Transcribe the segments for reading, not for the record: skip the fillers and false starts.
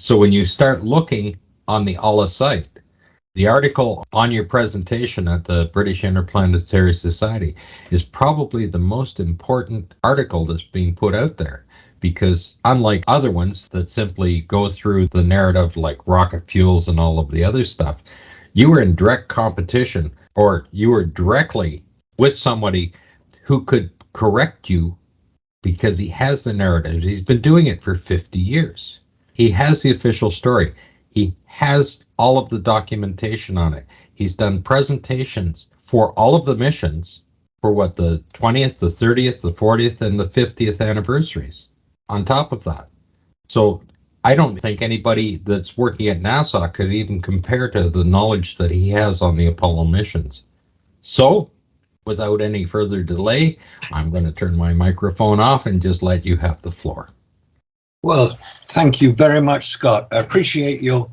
So when you start looking on the ALA site, the article on your presentation at the British Interplanetary Society is probably the most important article that's being put out there, because unlike other ones that simply go through the narrative like rocket fuels and all of the other stuff, you were in direct competition, or you were directly with somebody who could correct you because he has the narrative. He's been doing it for 50 years. He has the official story. He has all of the documentation on it. He's done presentations for all of the missions for what, the 20th, the 30th, the 40th, and the 50th anniversaries on top of that. So I don't think anybody that's working at NASA could even compare to the knowledge that he has on the Apollo missions. So without any further delay, I'm going to turn my microphone off and just let you have the floor. Well, thank you very much, Scott. I appreciate your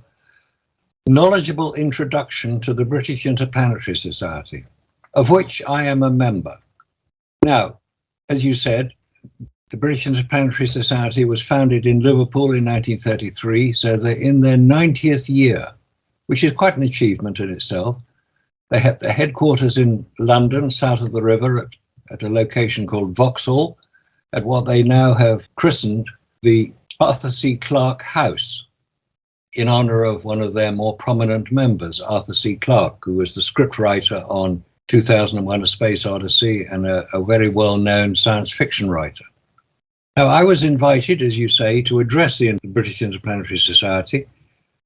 knowledgeable introduction to the British Interplanetary Society, of which I am a member. Now, as you said, the British Interplanetary Society was founded in Liverpool in 1933, so they're in their 90th year, which is quite an achievement in itself. They have their headquarters in London, south of the river, at a location called Vauxhall, at what they now have christened the Arthur C. Clarke House, in honor of one of their more prominent members, Arthur C. Clarke, who was the scriptwriter on 2001: A Space Odyssey and a very well-known science fiction writer. Now, I was invited, as you say, to address the British Interplanetary Society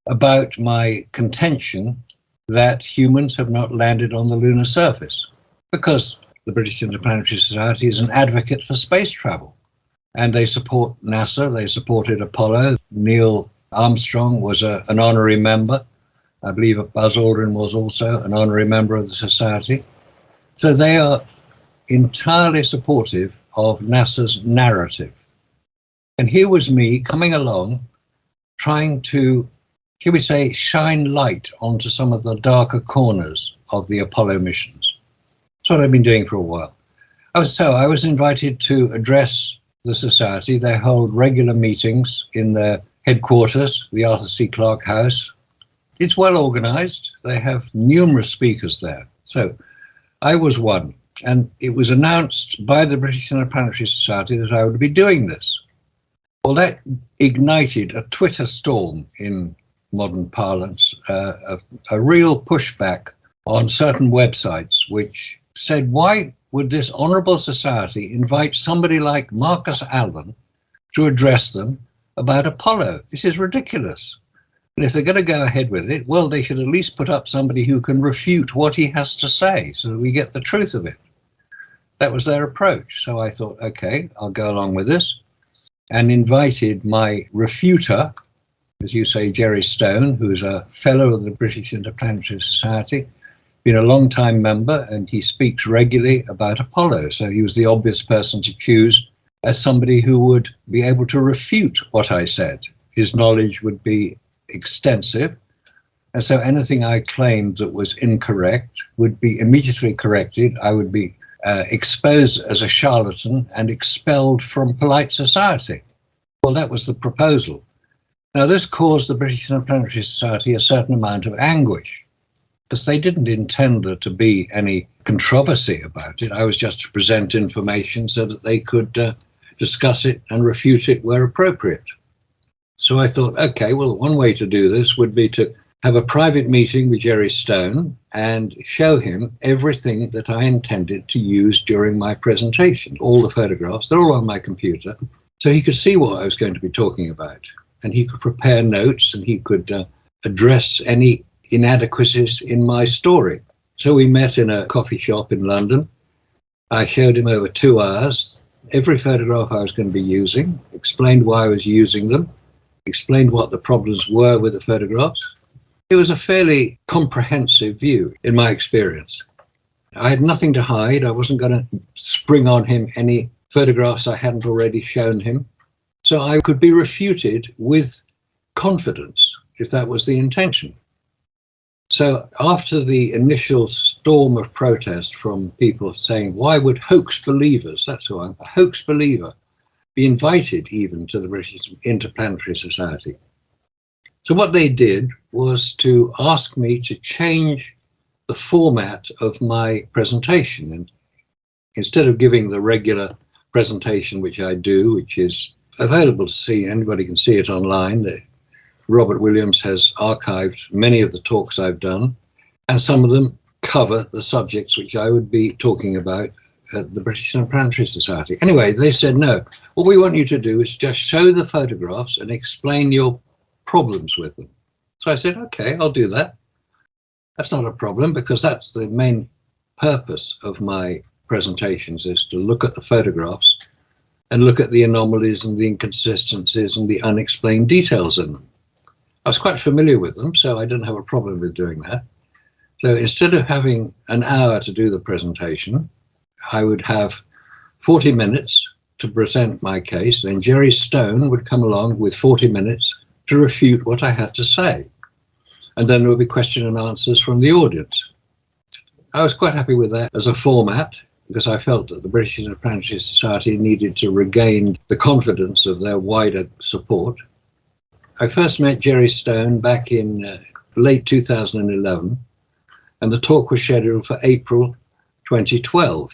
about my contention that humans have not landed on the lunar surface, because the British Interplanetary Society is an advocate for space travel. And they support NASA, they supported Apollo. Neil Armstrong was an honorary member. I believe Buzz Aldrin was also an honorary member of the Society. So they are entirely supportive of NASA's narrative. And here was me coming along, trying to, shall we say, shine light onto some of the darker corners of the Apollo missions. That's what I've been doing for a while. I was invited to address the Society. They hold regular meetings in their headquarters, the Arthur C. Clarke House. It's well organized. They have numerous speakers there. So I was one, and it was announced by the British Interplanetary Society that I would be doing this. Well, that ignited a Twitter storm in modern parlance, a real pushback on certain websites which said, why would this honourable society invite somebody like Marcus Allen to address them about Apollo? This is ridiculous. And if they're going to go ahead with it, well, they should at least put up somebody who can refute what he has to say so that we get the truth of it. That was their approach. So I thought, okay, I'll go along with this, and invited my refuter, as you say, Jerry Stone, who's a fellow of the British Interplanetary Society, been a long-time member, and he speaks regularly about Apollo. So he was the obvious person to choose as somebody who would be able to refute what I said. His knowledge would be extensive, and so anything I claimed that was incorrect would be immediately corrected. I would be exposed as a charlatan and expelled from polite society. Well, that was the proposal. Now, this caused the British Interplanetary Society a certain amount of anguish, because they didn't intend there to be any controversy about it. I was just to present information so that they could discuss it and refute it where appropriate. So I thought, okay, well, one way to do this would be to have a private meeting with Jerry Stone and show him everything that I intended to use during my presentation, all the photographs, they're all on my computer, so he could see what I was going to be talking about, and he could prepare notes, and he could address any inadequacies in my story. So we met in a coffee shop in London. I showed him over 2 hours every photograph I was going to be using, explained why I was using them, explained what the problems were with the photographs. It was a fairly comprehensive view, in my experience. I had nothing to hide. I wasn't going to spring on him any photographs I hadn't already shown him. So I could be refuted with confidence, if that was the intention. So after the initial storm of protest from people saying, why would hoax believers, that's who I'm, a hoax believer, be invited even to the British Interplanetary Society? So what they did was to ask me to change the format of my presentation. And instead of giving the regular presentation, which I do, which is available to see, anybody can see it online. Robert Williams has archived many of the talks I've done, and some of them cover the subjects which I would be talking about at the British Interplanetary Society. Anyway, they said, no, what we want you to do is just show the photographs and explain your problems with them. So I said, okay, I'll do that. That's not a problem, because that's the main purpose of my presentations, is to look at the photographs and look at the anomalies and the inconsistencies and the unexplained details in them. I was quite familiar with them, so I didn't have a problem with doing that. So instead of having an hour to do the presentation, I would have 40 minutes to present my case. Then Jerry Stone would come along with 40 minutes to refute what I had to say. And then there would be question and answers from the audience. I was quite happy with that as a format, because I felt that the British Interplanetary Society needed to regain the confidence of their wider support. I first met Jerry Stone back in late 2011, and the talk was scheduled for April 2012.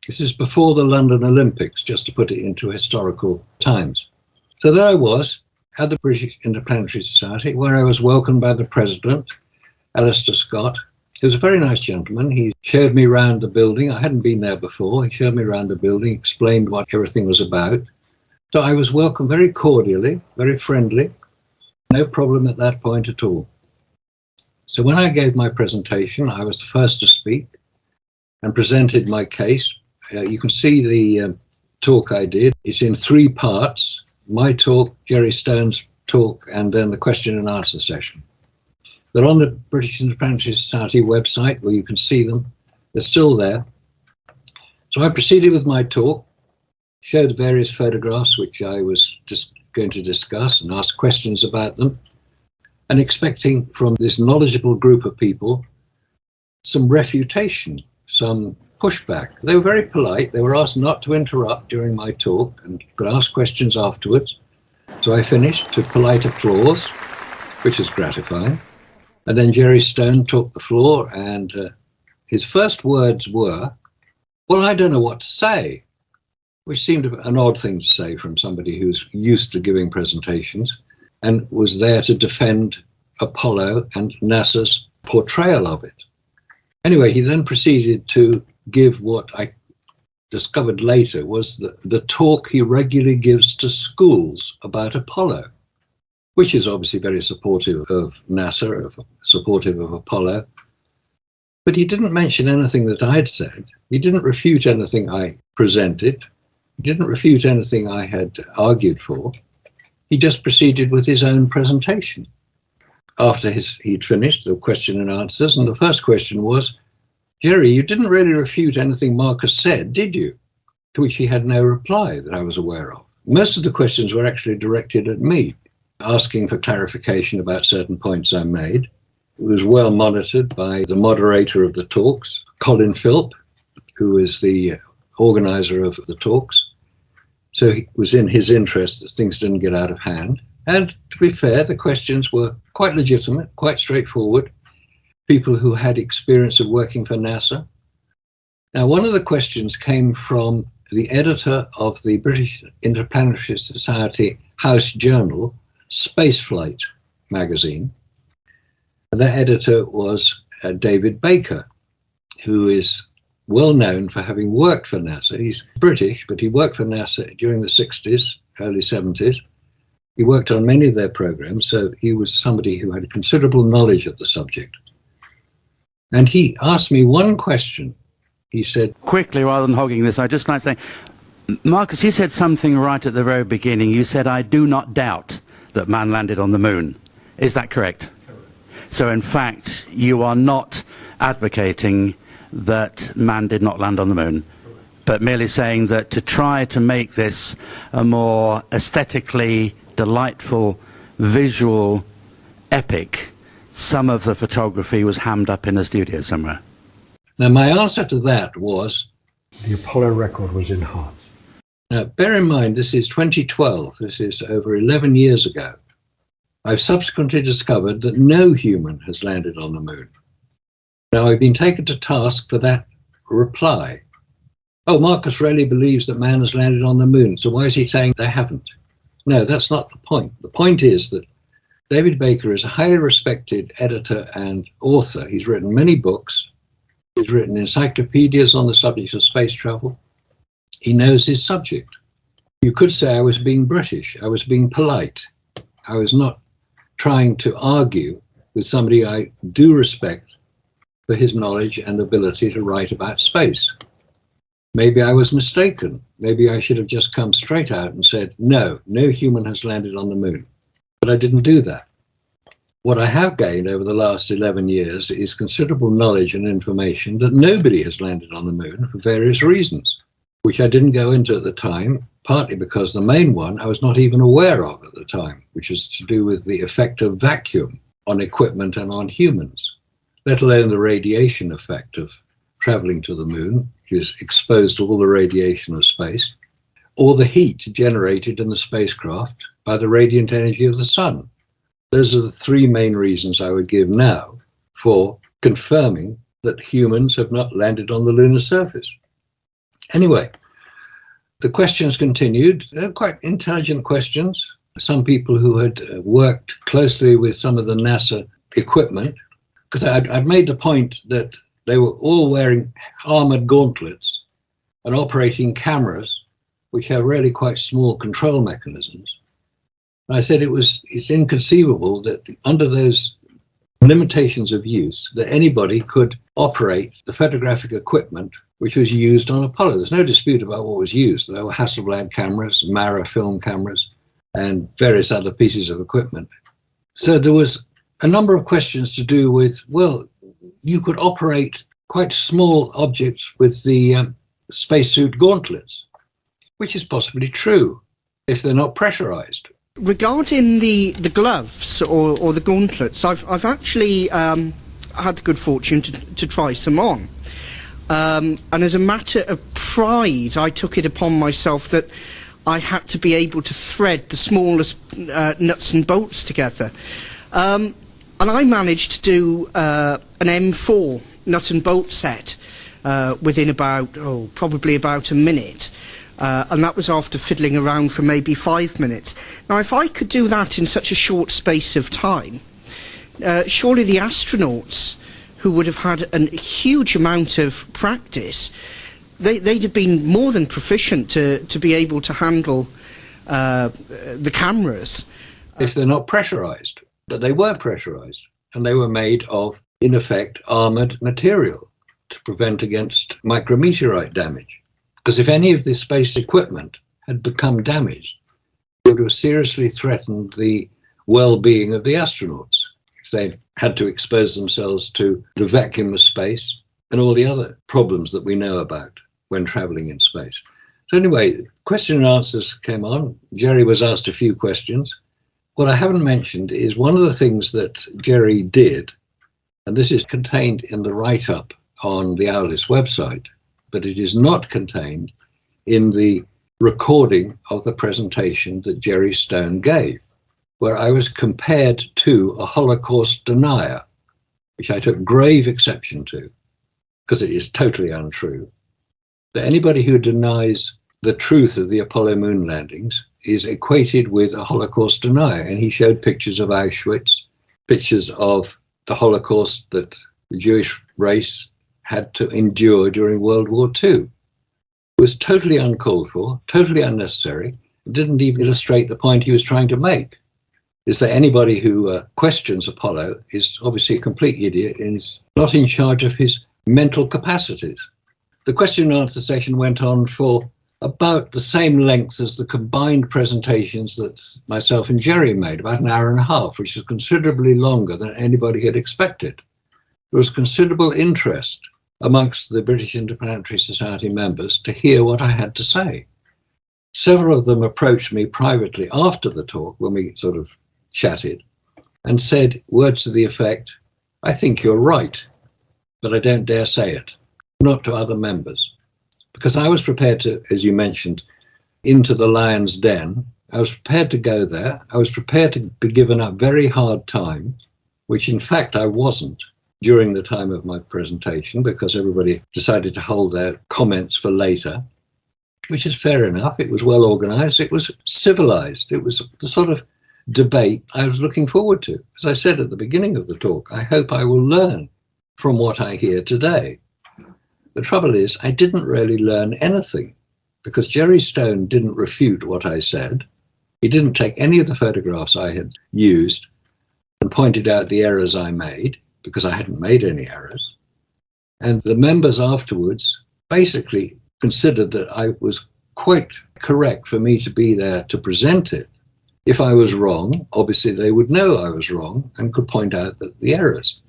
This is before the London Olympics, just to put it into historical times. So there I was at the British Interplanetary Society, where I was welcomed by the president, Alistair Scott. He was a very nice gentleman. He showed me around the building. I hadn't been there before. He showed me around the building, explained what everything was about. So I was welcomed very cordially, very friendly. No problem at that point at all. So when I gave my presentation, I was the first to speak and presented my case. You can see the talk I did. It's in 3 parts: my talk, Jerry Stone's talk, and then the question and answer session. They're on the British Interplanetary Society website, where you can see them. They're still there. So I proceeded with my talk, showed various photographs which I was just going to discuss and ask questions about them, and expecting from this knowledgeable group of people some refutation, some pushback. They were very polite. They were asked not to interrupt during my talk and could ask questions afterwards. So I finished to polite applause, which was gratifying. And then Jerry Stone took the floor, and his first words were, well, I don't know what to say, which seemed an odd thing to say from somebody who's used to giving presentations and was there to defend Apollo and NASA's portrayal of it. Anyway, he then proceeded to give what I discovered later was the talk he regularly gives to schools about Apollo, which is obviously very supportive of NASA, supportive of Apollo. But he didn't mention anything that I'd said. He didn't refute anything I presented. He didn't refute anything I had argued for. He just proceeded with his own presentation. After he'd finished the question and answers, and the first question was, Jerry, you didn't really refute anything Marcus said, did you? To which he had no reply that I was aware of. Most of the questions were actually directed at me, asking for clarification about certain points I made. It was well monitored by the moderator of the talks, Colin Philp, who is the organizer of the talks. So it was in his interest that things didn't get out of hand. And to be fair, the questions were quite legitimate, quite straightforward. People who had experience of working for NASA. Now, one of the questions came from the editor of the British Interplanetary Society House Journal, Spaceflight magazine. And that editor was David Baker, who is well known for having worked for NASA. He's British, but he worked for NASA during the 60s, early 70s. He worked on many of their programs, so he was somebody who had considerable knowledge of the subject. And he asked me one question. He said, quickly, rather than hogging this, I'd just like to say, Marcus, you said something right at the very beginning. You said, I do not doubt that man landed on the moon. Is that correct? So in fact, you are not advocating that man did not land on the moon, but merely saying that to try to make this a more aesthetically delightful visual epic, some of the photography was hammed up in a studio somewhere. Now my answer to that was, the Apollo record was enhanced. Now bear in mind, this is 2012, this is over 11 years ago. I've subsequently discovered that no human has landed on the moon. Now, I've been taken to task for that reply. Oh, Marcus really believes that man has landed on the moon, so why is he saying they haven't? No, that's not the point. The point is that David Baker is a highly respected editor and author. He's written many books. He's written encyclopedias on the subject of space travel. He knows his subject. You could say I was being British. I was being polite. I was not trying to argue with somebody I do respect for his knowledge and ability to write about space. Maybe I was mistaken. Maybe I should have just come straight out and said, no human has landed on the moon. But I didn't do that. What I have gained over the last 11 years is considerable knowledge and information that nobody has landed on the moon for various reasons, which I didn't go into at the time, partly because the main one I was not even aware of at the time, which is to do with the effect of vacuum on equipment and on humans, let alone the radiation effect of traveling to the moon, which is exposed to all the radiation of space, or the heat generated in the spacecraft by the radiant energy of the sun. Those are the three main reasons I would give now for confirming that humans have not landed on the lunar surface. Anyway, the questions continued. They're quite intelligent questions. Some people who had worked closely with some of the NASA equipment, because I'd made the point that they were all wearing armored gauntlets and operating cameras, which have really quite small control mechanisms. And I said it's inconceivable that under those limitations of use that anybody could operate the photographic equipment which was used on Apollo. There's no dispute about what was used. There were Hasselblad cameras, Mara film cameras, and various other pieces of equipment. So there was a number of questions to do with, well, you could operate quite small objects with the spacesuit gauntlets, which is possibly true if they're not pressurized. Regarding the gloves or the gauntlets, I've actually had the good fortune to try some on. And as a matter of pride, I took it upon myself that I had to be able to thread the smallest nuts and bolts together. And I managed to do an M4 nut and bolt set within probably about a minute. And that was after fiddling around for maybe 5 minutes. Now, if I could do that in such a short space of time, surely the astronauts who would have had a huge amount of practice, they'd have been more than proficient to be able to handle the cameras. If they're not pressurized, but they were pressurized, and they were made of, in effect, armored material to prevent against micrometeorite damage. Because if any of the space equipment had become damaged, it would have seriously threatened the well-being of the astronauts if they had to expose themselves to the vacuum of space and all the other problems that we know about when traveling in space. So anyway, question and answers came on. Jerry was asked a few questions. What I haven't mentioned is one of the things that Jerry did, and this is contained in the write-up on the Owlis website, but it is not contained in the recording of the presentation that Jerry Stone gave, where I was compared to a Holocaust denier, which I took grave exception to, because it is totally untrue, that anybody who denies the truth of the Apollo moon landings is equated with a Holocaust denier. And he showed pictures of Auschwitz, pictures of the Holocaust that the Jewish race had to endure during World War II. It was totally uncalled for, totally unnecessary. It didn't even illustrate the point he was trying to make, is that anybody who questions Apollo is obviously a complete idiot and is not in charge of his mental capacities. The question and answer session went on for about the same length as the combined presentations that myself and Jerry made, about an hour and a half, which is considerably longer than anybody had expected. There was considerable interest amongst the British Interplanetary Society members to hear what I had to say. Several of them approached me privately after the talk, when we sort of chatted, and said words to the effect, "I think you're right, but I don't dare say it," not to other members. Because I was prepared to, as you mentioned, into the lion's den I was prepared to go there. I was prepared to be given a very hard time, which in fact I wasn't during the time of my presentation, because everybody decided to hold their comments for later, which is fair enough. It was well organized. It was civilized. It was the sort of debate I was looking forward to. As I said at the beginning of the talk, I hope I will learn from what I hear today. The trouble is, I didn't really learn anything, because Jerry Stone didn't refute what I said. He didn't take any of the photographs I had used and pointed out the errors I made, because I hadn't made any errors. And the members afterwards basically considered that I was quite correct for me to be there to present it. If I was wrong, obviously they would know I was wrong and could point out the errors.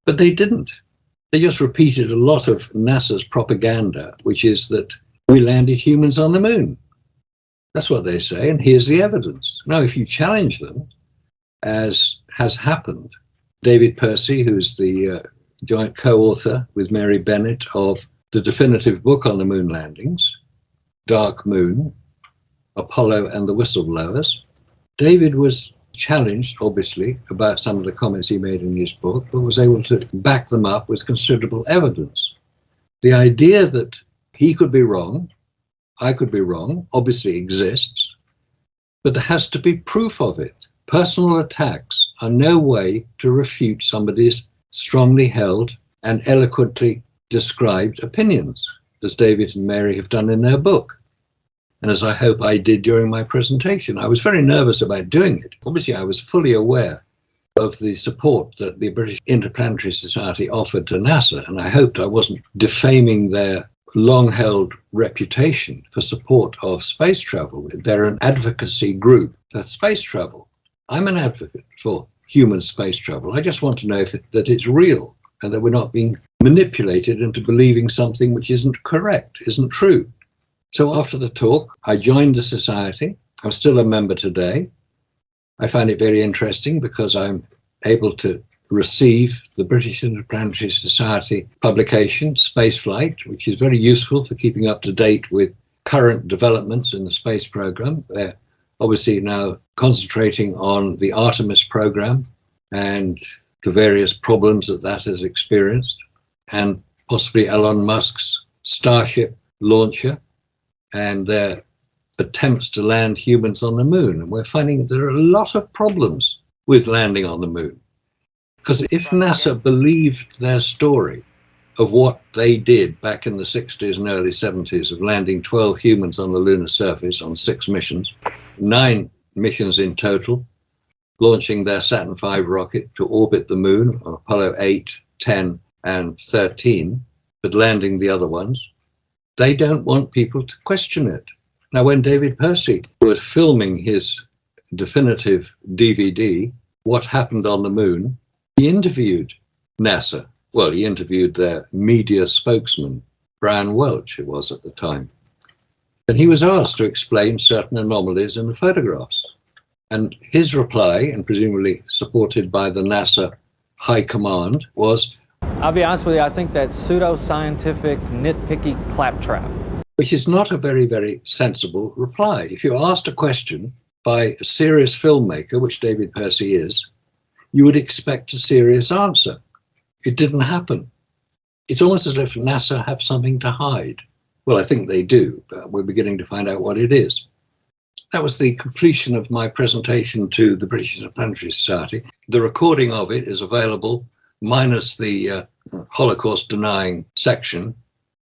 But they didn't. They just repeated a lot of NASA's propaganda, which is that we landed humans on the moon. That's what they say, and here's the evidence. Now, if you challenge them, as has happened, David Percy, who's the joint co-author with Mary Bennett of the definitive book on the moon landings, Dark Moon, Apollo and the Whistleblowers, David was challenged, obviously, about some of the comments he made in his book, but was able to back them up with considerable evidence. The idea that he could be wrong, I could be wrong, obviously exists, but there has to be proof of it. Personal attacks are no way to refute somebody's strongly held and eloquently described opinions, as David and Mary have done in their book, and as I hope I did during my presentation. I was very nervous about doing it. Obviously, I was fully aware of the support that the British Interplanetary Society offered to NASA, and I hoped I wasn't defaming their long-held reputation for support of space travel. They're an advocacy group for space travel. I'm an advocate for human space travel. I just want to know that it's real and that we're not being manipulated into believing something which isn't correct, isn't true. So after the talk, I joined the society. I'm still a member today. I find it very interesting because I'm able to receive the British Interplanetary Society publication, Spaceflight, which is very useful for keeping up to date with current developments in the space program. They're obviously now concentrating on the Artemis program and the various problems that has experienced, and possibly Elon Musk's Starship launcher and their attempts to land humans on the moon. And we're finding that there are a lot of problems with landing on the moon. Because if NASA believed their story of what they did back in the 60s and early 70s of landing 12 humans on the lunar surface on 6 missions, 9 missions in total, launching their Saturn V rocket to orbit the moon on Apollo 8, 10, and 13, but landing the other ones, they don't want people to question it. Now, when David Percy was filming his definitive DVD, What Happened on the Moon, he interviewed NASA. Well, he interviewed their media spokesman, Brian Welch, it was at the time. And he was asked to explain certain anomalies in the photographs. And his reply, and presumably supported by the NASA High Command, was, I'll be honest with you, I think that's pseudo-scientific, nitpicky claptrap. Which is not a very, very sensible reply. If you're asked a question by a serious filmmaker, which David Percy is, you would expect a serious answer. It didn't happen. It's almost as if NASA have something to hide. Well, I think they do, but we're beginning to find out what it is. That was the completion of my presentation to the British Interplanetary Society. The recording of it is available, minus the Holocaust denying section,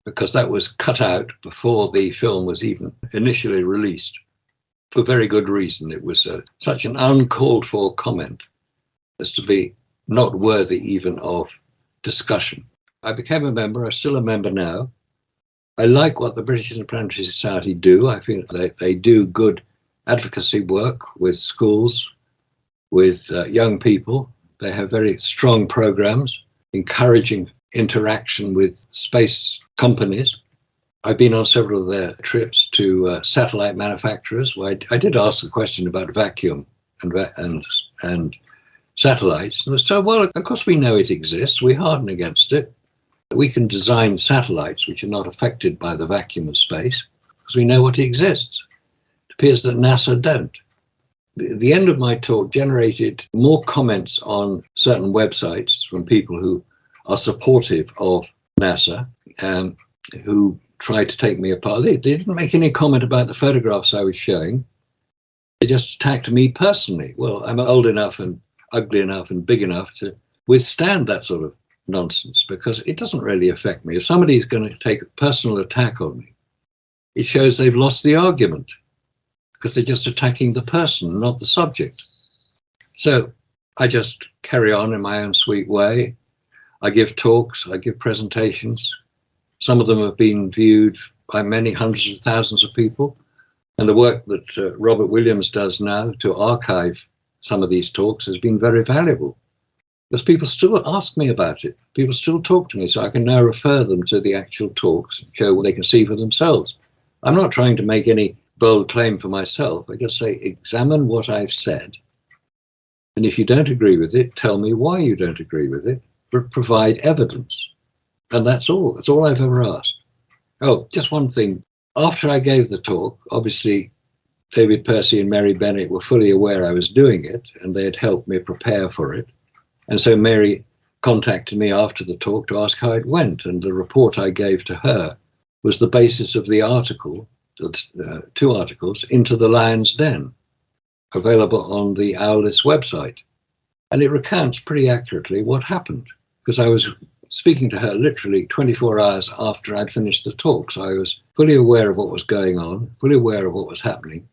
because that was cut out before the film was even initially released, for very good reason. It was such an uncalled for comment as to be not worthy even of discussion. I became a member. I'm still a member now. I like what the British Interplanetary Society do. I think they do good advocacy work with schools, with young people. They have very strong programs encouraging interaction with space companies. I've been on several of their trips to satellite manufacturers, where I did ask a question about vacuum and satellites. And so, well, of course we know it exists. We harden against it. We can design satellites which are not affected by the vacuum of space because we know what exists. It appears that NASA don't. The end of my talk generated more comments on certain websites from people who are supportive of NASA, who tried to take me apart. They didn't make any comment about the photographs I was showing. They just attacked me personally. Well, I'm old enough and ugly enough and big enough to withstand that sort of nonsense, because it doesn't really affect me. If somebody's going to take a personal attack on me, it shows they've lost the argument, because they're just attacking the person, not the subject. So I just carry on in my own sweet way. I give talks, I give presentations. Some of them have been viewed by many hundreds of thousands of people. And the work that Robert Williams does now to archive some of these talks has been very valuable, because people still ask me about it. People still talk to me, so I can now refer them to the actual talks and show what they can see for themselves. I'm not trying to make any bold claim for myself. I just say, examine what I've said. And if you don't agree with it, tell me why you don't agree with it, but provide evidence. And that's all. That's all I've ever asked. Oh, just one thing. After I gave the talk, obviously, David Percy and Mary Bennett were fully aware I was doing it, and they had helped me prepare for it. And so Mary contacted me after the talk to ask how it went. And the report I gave to her was the basis of the article, 2 articles, Into the Lion's Den, available on the Owlist website. And it recounts pretty accurately what happened, because I was speaking to her literally 24 hours after I'd finished the talk. So I was fully aware of what was going on, fully aware of what was happening,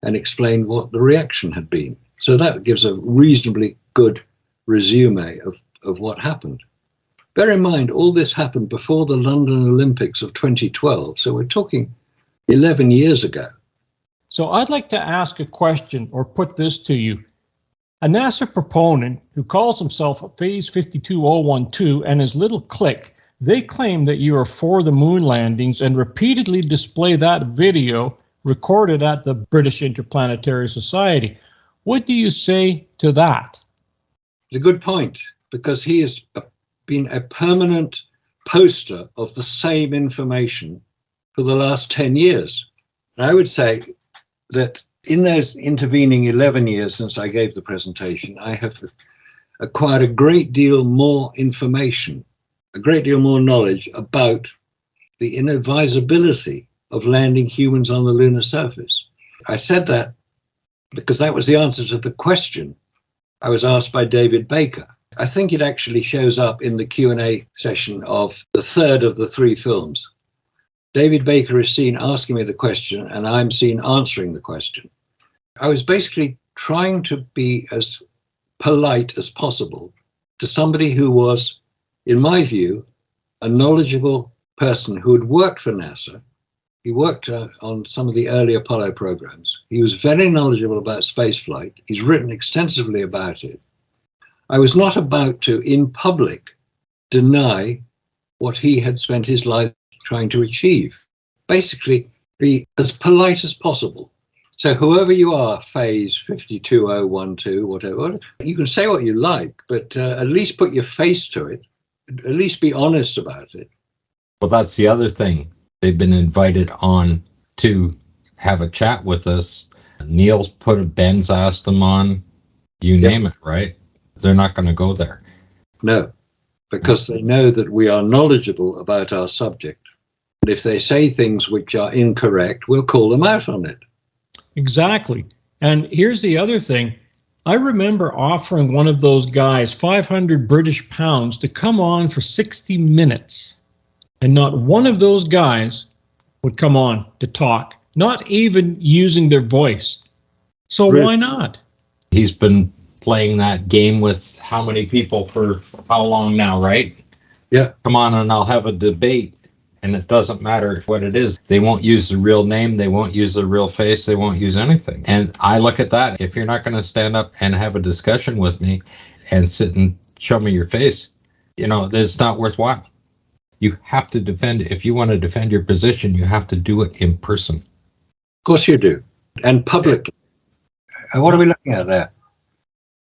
and explained what the reaction had been. So that gives a reasonably good resume of what happened. Bear in mind, all this happened before the London Olympics of 2012. So we're talking 11 years ago. So I'd like to ask a question, or put this to you. A NASA proponent who calls himself Phase 52012 and his little clique, they claim that you are for the moon landings and repeatedly display that video recorded at the British Interplanetary Society. What do you say to that? It's a good point, because he has been a permanent poster of the same information for the last 10 years. And I would say that in those intervening 11 years since I gave the presentation, I have acquired a great deal more information, a great deal more knowledge about the inadvisability of landing humans on the lunar surface. I said that because that was the answer to the question I was asked by David Baker. I think it actually shows up in the Q&A session of the 3rd of the 3 films. David Baker is seen asking me the question, and I'm seen answering the question. I was basically trying to be as polite as possible to somebody who was, in my view, a knowledgeable person who had worked for NASA. He worked on some of the early Apollo programs. He was very knowledgeable about spaceflight. He's written extensively about it. I was not about to, in public, deny what he had spent his life trying to achieve. Basically, be as polite as possible. So whoever you are, Phase 52012, whatever, you can say what you like, but at least put your face to it. At least be honest about it. Well, that's the other thing. They've been invited on to have a chat with us. Ben's asked them on, you name it, right? They're not going to go there. No, because they know that we are knowledgeable about our subject. And if they say things which are incorrect, we'll call them out on it. Exactly. And here's the other thing. I remember offering one of those guys 500 British pounds to come on for 60 minutes. And not one of those guys would come on to talk, not even using their voice. So Really? Why not? He's been playing that game with how many people for how long now, right? Yeah. Come on and I'll have a debate. And it doesn't matter what it is. They won't use the real name. They won't use the real face. They won't use anything. And I look at that. If you're not going to stand up and have a discussion with me and sit and show me your face, it's not worthwhile. You have to defend. If you want to defend your position, you have to do it in person. Of course you do. And publicly. And what are we looking at there?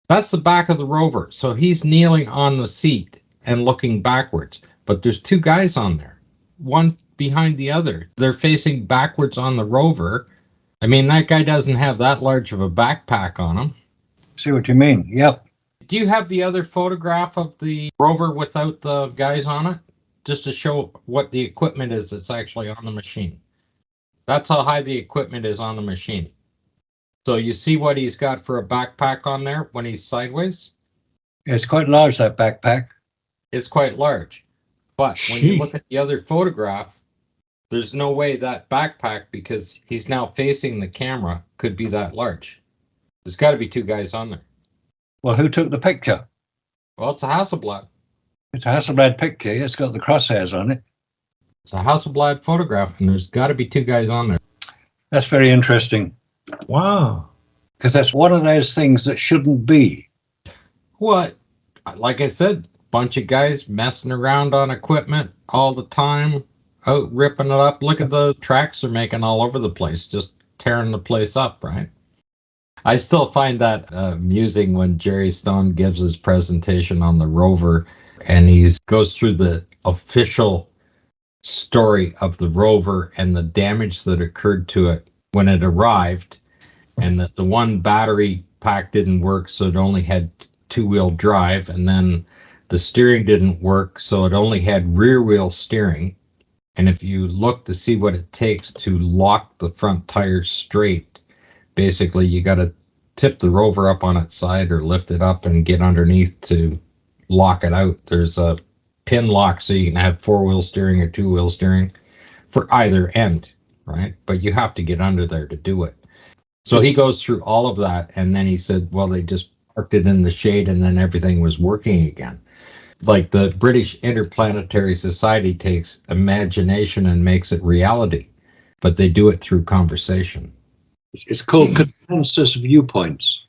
That's the back of the rover. So he's kneeling on the seat and looking backwards. But there's 2 guys on there, one behind the other. They're facing backwards on the rover, I mean, that guy doesn't have that large of a backpack on him. See what you mean? Yep. Do you have the other photograph of the rover without the guys on it? Just to show what the equipment is that's actually on the machine. That's how high the equipment is on the machine. So you see what he's got for a backpack on there when he's sideways? It's quite large, that backpack. It's quite large. But when you look at the other photograph, there's no way that backpack, because he's now facing the camera, could be that large. There's got to be two guys on there. Well, who took the picture? Well, it's a Hasselblad. It's a Hasselblad picture. It's got the crosshairs on it. It's a Hasselblad photograph, and there's got to be two guys on there. That's very interesting. Wow. Because that's one of those things that shouldn't be. What? Like I said, bunch of guys messing around on equipment all the time, out ripping it up. Look at the tracks they're making all over the place, just tearing the place up, right? I still find that amusing when Jerry Stone gives his presentation on the rover, and he goes through the official story of the rover and the damage that occurred to it when it arrived, and that the one battery pack didn't work, so it only had two-wheel drive, and then the steering didn't work, so it only had rear-wheel steering. And if you look to see what it takes to lock the front tires straight, basically you got to tip the rover up on its side or lift it up and get underneath to lock it out. There's a pin lock, so you can have four-wheel steering or two-wheel steering for either end, right? But you have to get under there to do it. So he goes through all of that, and then he said, well, they just parked it in the shade and then everything was working again. Like the British Interplanetary Society takes imagination and makes it reality, but they do it through conversation. It's called consensus viewpoints,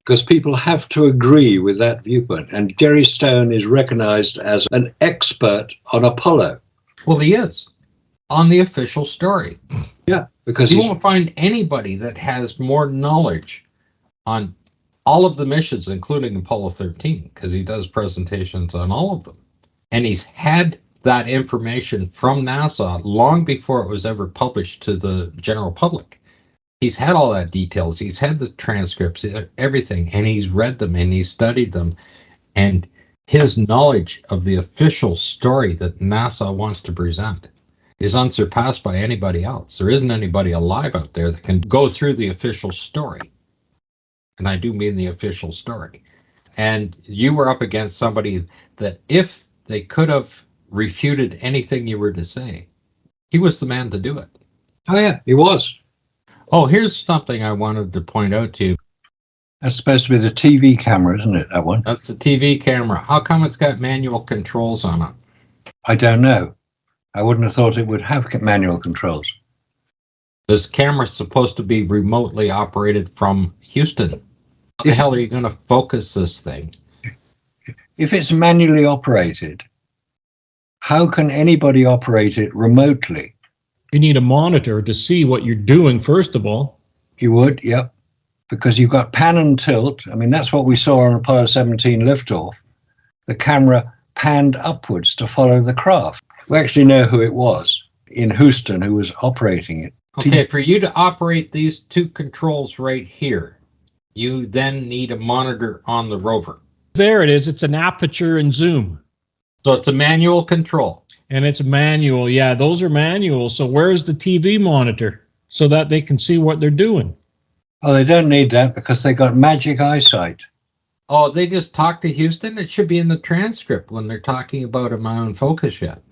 because people have to agree with that viewpoint. And Jerry Stone is recognized as an expert on Apollo. Well, he is on the official story. Yeah, because you won't find anybody that has more knowledge on all of the missions, including Apollo 13, because he does presentations on all of them. And he's had that information from NASA long before it was ever published to the general public. He's had all that details. He's had the transcripts, everything, and he's read them and he's studied them. And his knowledge of the official story that NASA wants to present is unsurpassed by anybody else. There isn't anybody alive out there that can go through the official story. And I do mean the official story. And you were up against somebody that if they could have refuted anything you were to say, he was the man to do it. Oh, yeah, he was. Oh, here's something I wanted to point out to you. That's supposed to be the TV camera, isn't it, that one? That's the TV camera. How come it's got manual controls on it? I don't know. I wouldn't have thought it would have manual controls. This camera's supposed to be remotely operated from Houston. How the hell are you going to focus this thing? If it's manually operated, how can anybody operate it remotely? You need a monitor to see what you're doing, first of all. You would, yep. Because you've got pan and tilt. I mean, that's what we saw on Apollo 17 liftoff. The camera panned upwards to follow the craft. We actually know who it was in Houston who was operating it. Okay, for you to operate these two controls right here, you then need a monitor on the rover. There it is. It's an aperture and zoom. So it's a manual control. And it's manual. Yeah, those are manual. So where's the TV monitor so that they can see what they're doing? Oh, they don't need that because they got magic eyesight. Oh, they just talked to Houston? It should be in the transcript when they're talking about a on focus yet.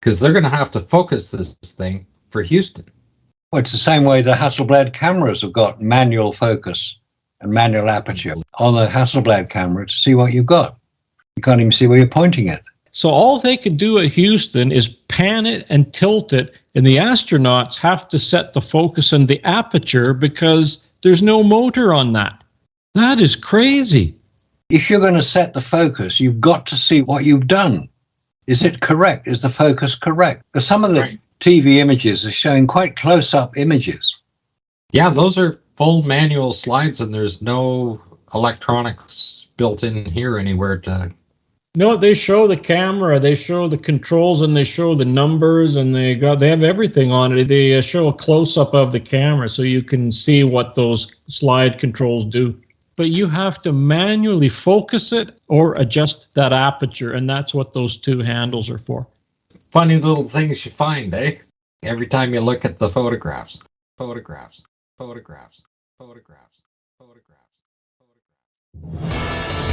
Because they're going to have to focus this thing for Houston. Well, it's the same way the Hasselblad cameras have got manual focus and manual aperture on the Hasselblad camera to see what you've got. You can't even see where you're pointing it. So all they can do at Houston is pan it and tilt it, and the astronauts have to set the focus and the aperture because there's no motor on that. That is crazy. If you're going to set the focus, you've got to see what you've done. Is it correct? Is the focus correct? Because some of the TV images are showing quite close-up images. Yeah, those are full manual slides, and there's no electronics built in here anywhere to No, they show the camera, they show the controls, and they show the numbers, and they have everything on it. They show a close-up of the camera so you can see what those slide controls do. But you have to manually focus it or adjust that aperture, and that's what those two handles are for. Funny little things you find, eh? Every time you look at the photographs. Photographs. Photographs. Photographs. Photographs. Photographs.